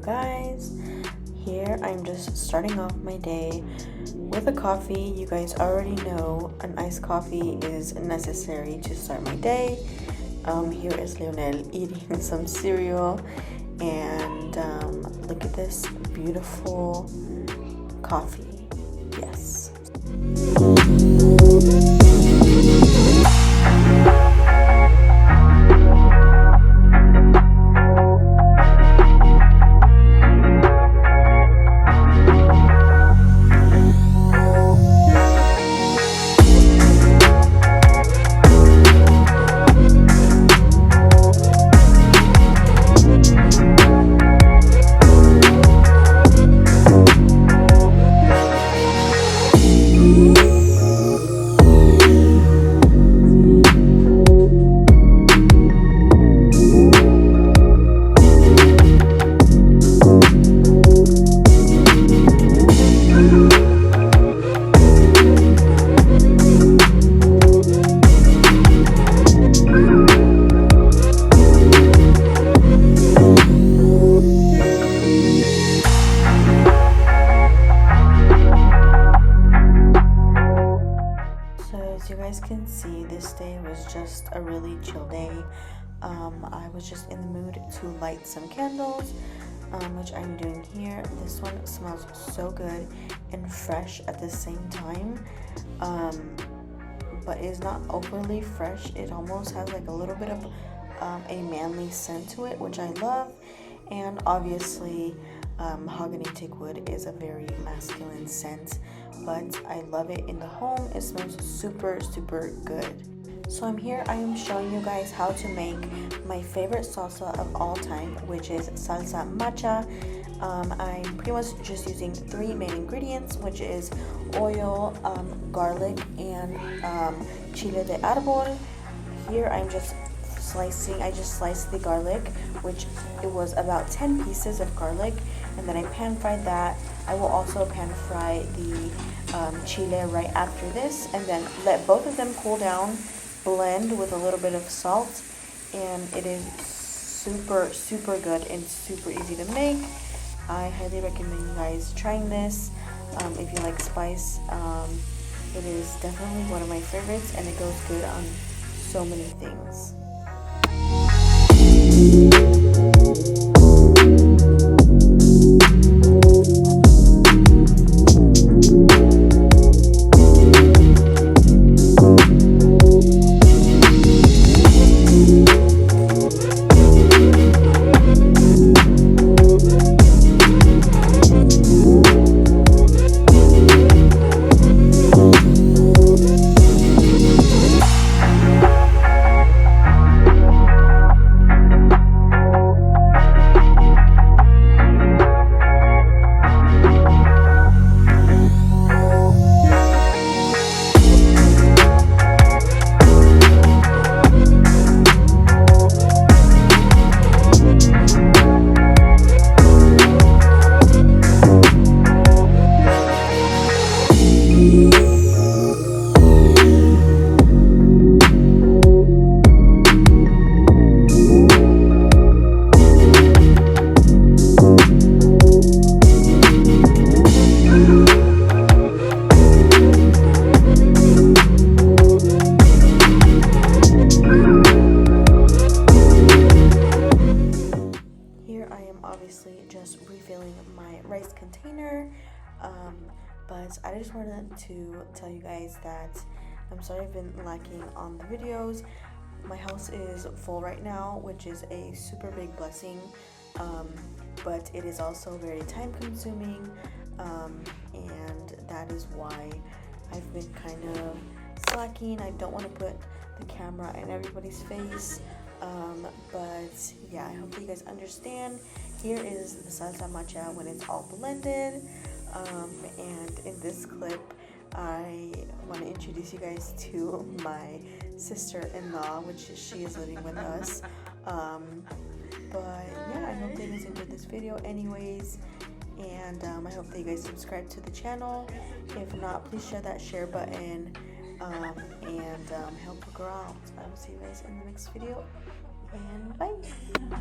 guys. Here I'm just starting off my day with a coffee. You guys already know an iced coffee is necessary to start my day. Here is Leonel eating some cereal, and look at this beautiful coffee. Yes. As you guys can see, this day was just a really chill day. I was just in the mood to light some candles, which I'm doing here. This one smells so good and fresh at the same time, but it's not overly fresh. It almost has like a little bit of a manly scent to it, which I love. And obviously mahogany teakwood is a very masculine scent, but I love it in the home. It smells super good. So I am showing you guys how to make my favorite salsa of all time, which is salsa macha. I'm pretty much just using 3 main ingredients, which is oil, garlic, and chile de árbol. Here I'm just slicing. I just sliced the garlic, which it was about 10 pieces of garlic, and then I pan fried that. I will also pan fry the chile right after this, and then let both of them cool down, blend with a little bit of salt, and it is super good and super easy to make. I highly recommend you guys trying this. If you like spice, it is definitely one of my favorites, and it goes good on so many things. Obviously just refilling my rice container, but I just wanted to tell you guys that I'm sorry I've been lacking on the videos. My house is full right now, which is a super big blessing, but it is also very time consuming, and that is why I've been kind of slacking. I don't want to put the camera in everybody's face, but yeah, I hope that you guys understand. Here is the salsa macha when it's all blended, and in this clip I want to introduce you guys to my sister-in-law, which she is living with us, but yeah, I hope that you guys enjoyed this video anyways, and I hope that you guys subscribe to the channel. If not, please share that share button, and help her grow out. I will see you guys in the next video, and bye.